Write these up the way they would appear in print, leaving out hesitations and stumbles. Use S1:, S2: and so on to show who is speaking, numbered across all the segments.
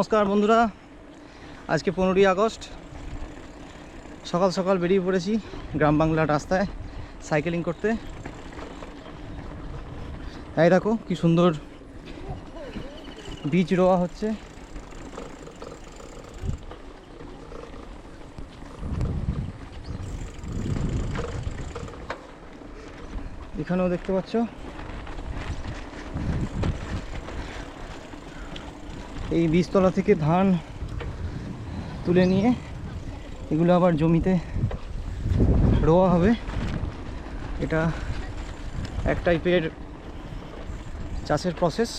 S1: নমস্কার বন্ধুরা, আজকে 15ই আগস্ট সকাল সকাল বেরিয়ে পড়েছি গ্রাম বাংলার রাস্তায় সাইকেলিং করতে। এই দেখো কি সুন্দর বীজ রোয়া হচ্ছে। এখানেও দেখতে পাচ্ছ এই বীজতলা থেকে ধান তুলে নিয়ে এগুলো আবার জমিতে রোয়া হবে। এটা এক টাইপের চাষের প্রসেস।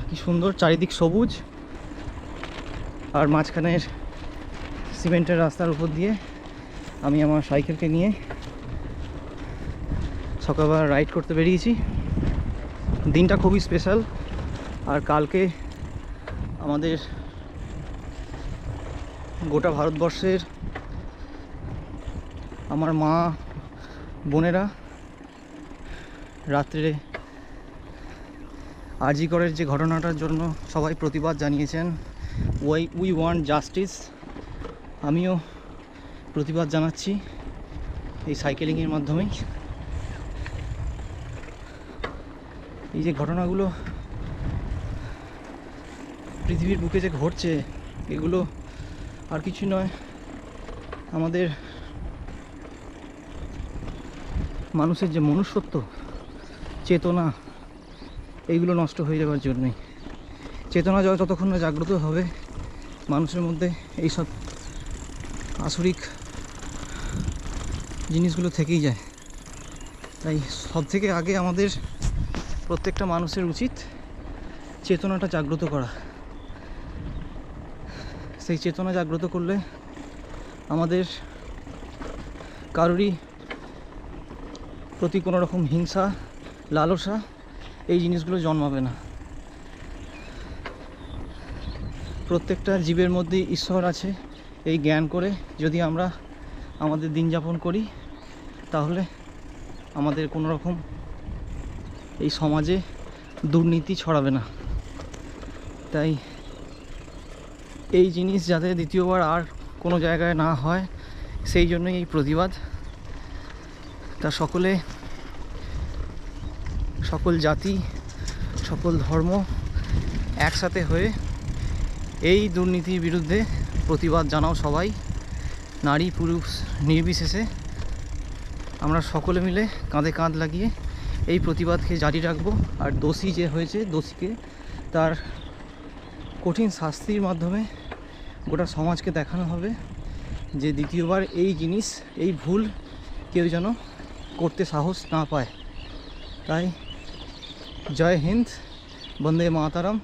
S1: কি সুন্দর চারিদিক সবুজ, আর মাঝখানের সিমেন্টের রাস্তার উপর দিয়ে আমি আমার সাইকেলকে নিয়ে সকালবেলা রাইড করতে বেরিয়েছি। দিনটা খুবই স্পেশাল। আর কালকে আমাদের গোটা ভারতবর্ষের আমার মা বোনেরা রাত্রে আরজি করের যে ঘটনাটার জন্য সবাই প্রতিবাদ জানিয়েছেন। We want justice. আমিও প্রতিবাদ জানাচ্ছি এই সাইকেলিংয়ের মাধ্যমেই। এই যে ঘটনাগুলো পৃথিবীর বুকে যে ঘটছে, এগুলো আর কিছু নয়, আমাদের মানুষের যে মনুষ্যত্ব, চেতনা, এইগুলো নষ্ট হয়ে যাওয়ার জন্যই। চেতনা যতক্ষণ না জাগ্রত হবে মানুষের মধ্যে, এইসব আসরিক জিনিসগুলো থেকেই যায়। তাই সব থেকে আগে আমাদের প্রত্যেকটা মানুষের উচিত চেতনাটা জাগ্রত করা। সেই চেতনা জাগ্রত করলে আমাদের কারোরই প্রতি কোনো রকম হিংসা, লালসা, এই জিনিসগুলো জন্মাবে না। প্রত্যেকটা জীবের মধ্যেই ঈশ্বর আছে, এই জ্ঞান করে যদি আমরা আমাদের দিন যাপন করি তাহলে আমাদের কোনো রকম এই সমাজে দুর্নীতি ছড়াবে না। তাই এই জিনিস যাতে দ্বিতীয়বার আর কোনো জায়গায় না হয়, সেই জন্যই এই প্রতিবাদ। তা সকল জাতি, সকল ধর্ম একসাথে হয়ে এই দুর্নীতির বিরুদ্ধে প্রতিবাদ জানাও সবাই, নারী পুরুষ নির্বিশেষে। আমরা সকলে মিলে কাঁধে কাঁধ লাগিয়ে এই প্রতিবাদকে জারি রাখবো। আর দোষী যে হয়েছে, দোষীকে তার কঠিন শাস্তির মাধ্যমে গোটা সমাজকে দেখানো হবে যে দ্বিতীয়বার এই জিনিস, এই ভুল কেউ যেন করতে সাহস না পায়। তাই জয় হিন্দ, বন্দে মাতারাম।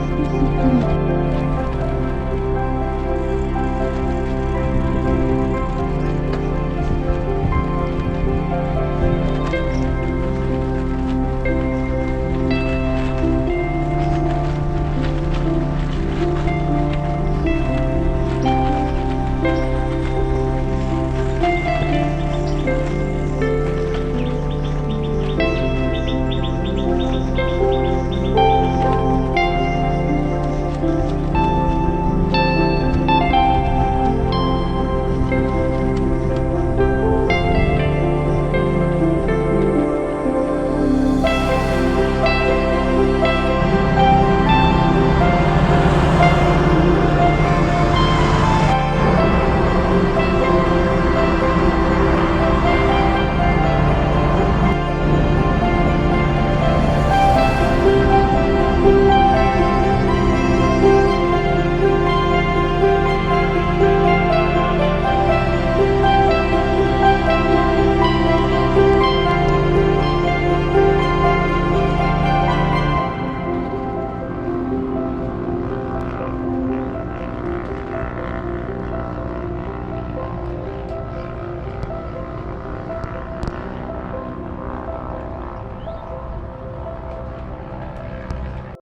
S2: discipline.